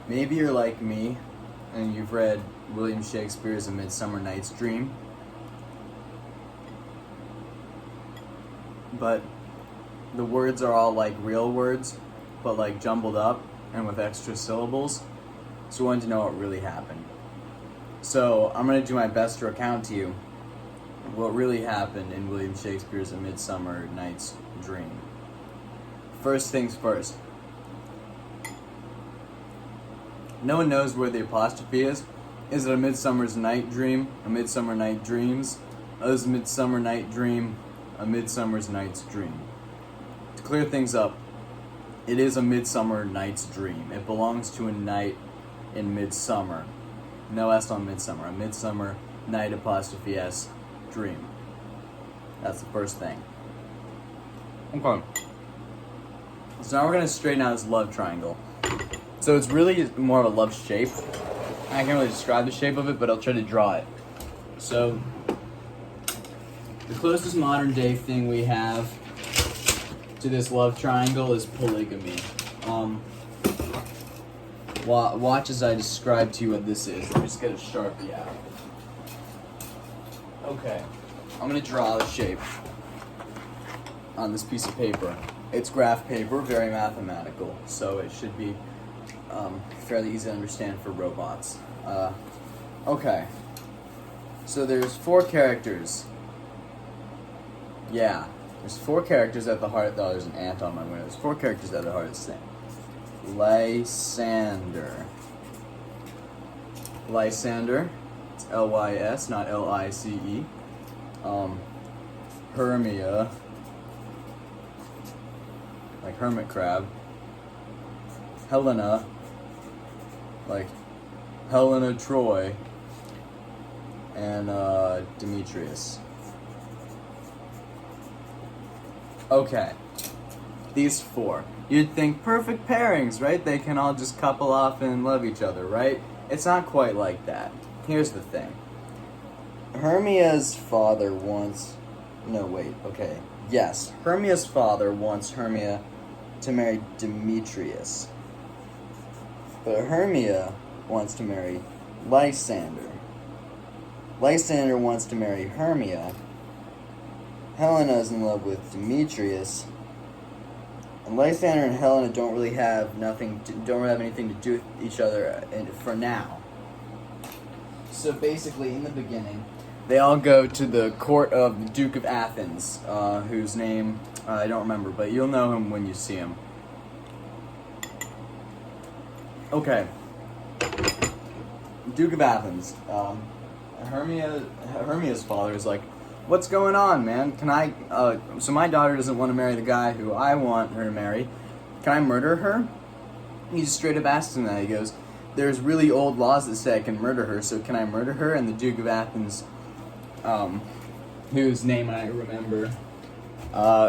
Maybe you're like me and you've read William Shakespeare's A Midsummer Night's Dream. But the words are all like real words, but like jumbled up and with extra syllables. So I wanted to know what really happened. So I'm going to do my best to recount to you what really happened in William Shakespeare's A Midsummer Night's Dream. First things first. No one knows where the apostrophe is. Is it a Midsummer's Night Dream? A Midsummer Night Dreams? Is Midsummer Night Dream a Midsummer's Night's Dream? To clear things up, it is a Midsummer Night's Dream. It belongs to a night in midsummer. No S on midsummer. A Midsummer Night apostrophe S dream. That's the first thing. Okay. So now we're going to straighten out this love triangle. So it's really more of a love shape. I can't really describe the shape of it, but I'll try to draw it. So the closest modern day thing we have to this love triangle is polygamy. Watch as I describe to you what this is. Let me just get a Sharpie out. Okay, I'm gonna draw the shape on this piece of paper. It's graph paper, very mathematical, so it should be fairly easy to understand for robots. Okay, so there's 4 characters. Yeah, there's 4 characters at the heart. Oh, there's an ant on my window. There's 4 characters at the heart of this thing. Lysander. Lysander. It's L-Y-S, not L-I-C-E. Hermia. Like hermit crab. Helena. Like Helena Troy. And Demetrius. Okay. These 4. You'd think perfect pairings, right? They can all just couple off and love each other, right? It's not quite like that. Here's the thing. Hermia's father wants... No, wait, okay. Yes, Hermia's father wants Hermia to marry Demetrius. But Hermia wants to marry Lysander. Lysander wants to marry Hermia. Helena's in love with Demetrius. And Lysander and Helena don't really have anything to do with each other for now. So basically, in the beginning, they all go to the court of the Duke of Athens, whose name I don't remember, but you'll know him when you see him. Okay. Duke of Athens. Hermia's father is like, what's going on, man? Can I, so my daughter doesn't want to marry the guy who I want her to marry. Can I murder her? He just straight up asks him that. He goes, there's really old laws that say I can murder her, so can I murder her? And the Duke of Athens, whose name I remember,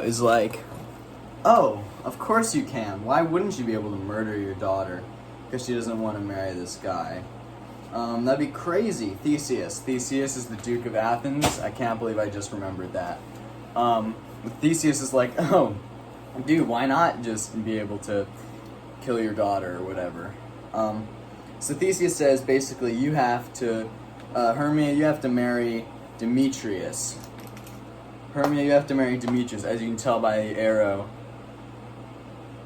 is like, oh, of course you can. Why wouldn't you be able to murder your daughter? Because she doesn't want to marry this guy. That'd be crazy. Theseus. Theseus is the Duke of Athens. I can't believe I just remembered that. Theseus is like, oh, dude, why not just be able to kill your daughter or whatever? So Theseus says, basically, you have to, Hermia, you have to marry Demetrius. Hermia, you have to marry Demetrius. As you can tell by the arrow,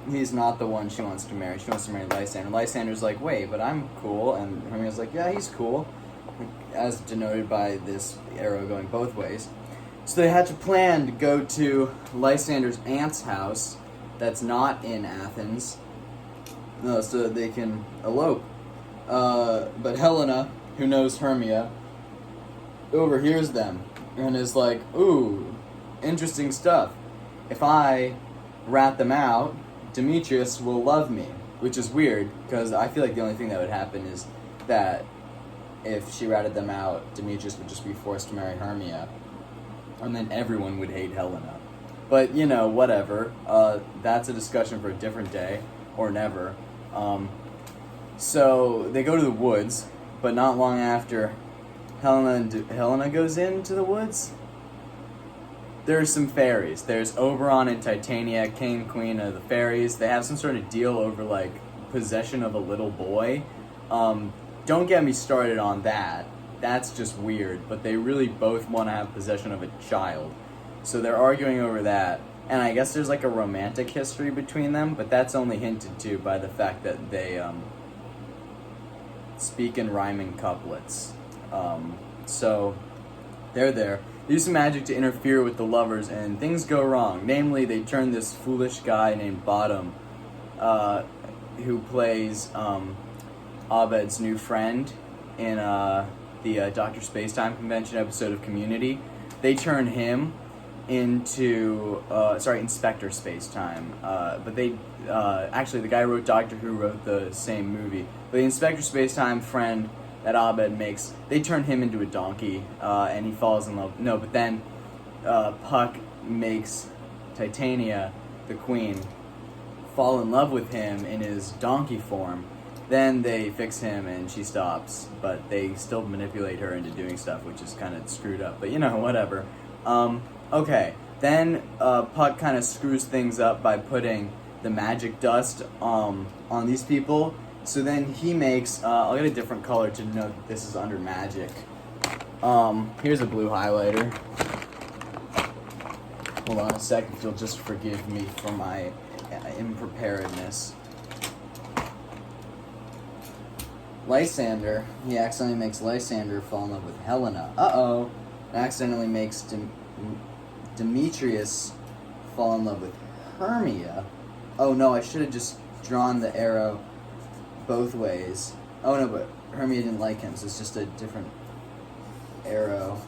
he's not the one she wants to marry. She wants to marry Lysander. Lysander's like, wait, but I'm cool. And Hermia's like, yeah, he's cool. As denoted by this arrow going both ways. So they hatch a plan to go to Lysander's aunt's house that's not in Athens. No, so they can elope. But Helena, who knows Hermia, overhears them and is like, ooh, interesting stuff. If I rat them out, Demetrius will love me, which is weird, because I feel like the only thing that would happen is that if she ratted them out, Demetrius would just be forced to marry Hermia, and then everyone would hate Helena. But, you know, whatever. That's a discussion for a different day, or never. So they go to the woods, but not long after Helena goes into the woods, there's some fairies. There's Oberon and Titania, king and queen of the fairies. They have some sort of deal over, like, possession of a little boy. Don't get me started on that. That's just weird. But they really both want to have possession of a child. So they're arguing over that. And I guess there's like a romantic history between them, but that's only hinted to by the fact that they speak in rhyming couplets. So they're there. They use some magic to interfere with the lovers, and things go wrong. Namely, they turn this foolish guy named Bottom, who plays Abed's new friend in the Dr. Spacetime Convention episode of Community. They turn him into Inspector Spacetime. But they actually, the guy who wrote Doctor Who wrote the same movie. But the Inspector Spacetime friend that Abed makes, they turn him into a donkey, and he falls in love. No, but then Puck makes Titania, the queen, fall in love with him in his donkey form. Then they fix him and she stops, but they still manipulate her into doing stuff, which is kind of screwed up. But whatever. Okay, then Puck kind of screws things up by putting the magic dust on these people. So then he makes, I'll get a different color to know that this is under magic. Here's a blue highlighter. Hold on a second, if you'll just forgive me for my unpreparedness. Lysander, he accidentally makes Lysander fall in love with Helena. Uh-oh. Accidentally makes Demetrius fall in love with Hermia. Oh no, I should have just drawn the arrow both ways. Oh no, but Hermia didn't like him, so it's just a different arrow.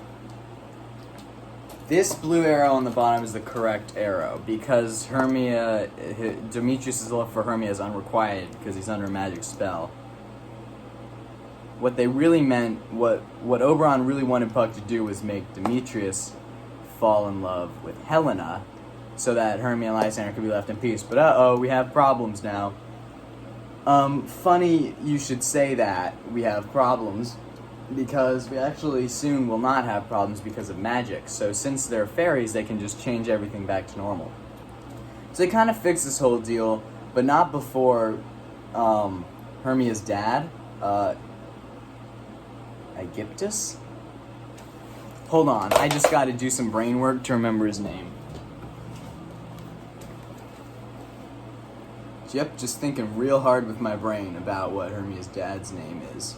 This blue arrow on the bottom is the correct arrow, because Demetrius' love for Hermia is unrequited because he's under a magic spell. What they really meant, what Oberon really wanted Puck to do was make Demetrius fall in love with Helena, so that Hermia and Lysander could be left in peace. But we have problems now. Funny you should say that we have problems, because we actually soon will not have problems because of magic. So since they're fairies, they can just change everything back to normal. So they kind of fix this whole deal, but not before Hermia's dad, Aegyptus? Hold on, I just got to do some brain work to remember his name. Yep, just thinking real hard with my brain about what Hermia's dad's name is.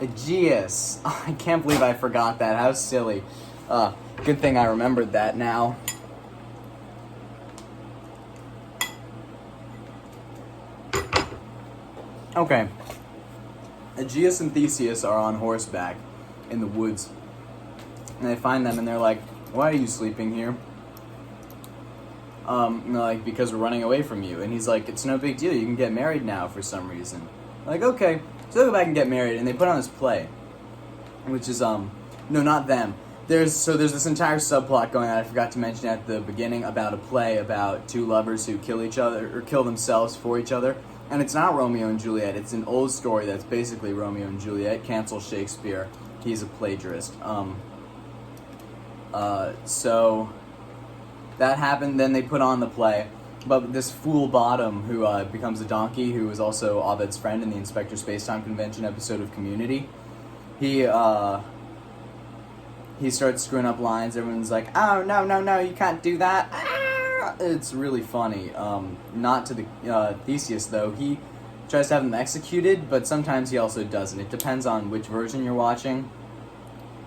Aegeus. Oh, I can't believe I forgot that. How silly. Good thing I remembered that now. Okay. Aegeus and Theseus are on horseback in the woods. And they find them and they're like, "Why are you sleeping here?" And they're like, "Because we're running away from you." And he's like, "It's no big deal. You can get married now for some reason." Like, okay. So they go back and get married, and they put on this play. Which is, no, not them. There's this entire subplot going on, I forgot to mention at the beginning, about a play about two lovers who kill each other, or kill themselves for each other. And it's not Romeo and Juliet. It's an old story that's basically Romeo and Juliet. Cancel Shakespeare. He's a plagiarist. So that happened. Then they put on the play. But this fool Bottom, who becomes a donkey, who is also Abed's friend in the Inspector Spacetime Convention episode of Community, he starts screwing up lines. Everyone's like, "Oh, no, you can't do that." It's really funny. Not to the Theseus, though. He tries to have them executed, but sometimes he also doesn't. It depends on which version you're watching.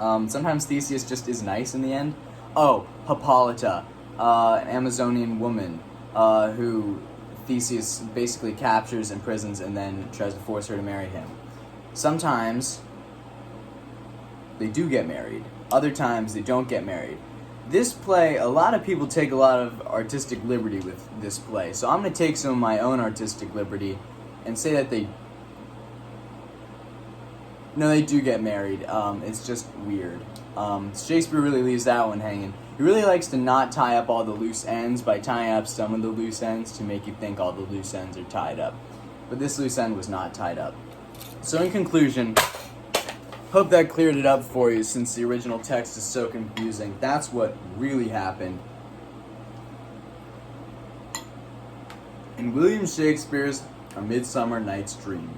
Sometimes Theseus just is nice in the end. Oh, Hippolyta, an Amazonian woman, who Theseus basically captures, imprisons, and then tries to force her to marry him. Sometimes they do get married. Other times they don't get married. This play, a lot of people take a lot of artistic liberty with this play, so I'm going to take some of my own artistic liberty and say that they do get married. It's just weird. Shakespeare really leaves that one hanging. He really likes to not tie up all the loose ends by tying up some of the loose ends to make you think all the loose ends are tied up. But this loose end was not tied up. So in conclusion, hope that cleared it up for you since the original text is so confusing. That's what really happened. In William Shakespeare's A Midsummer Night's Dream,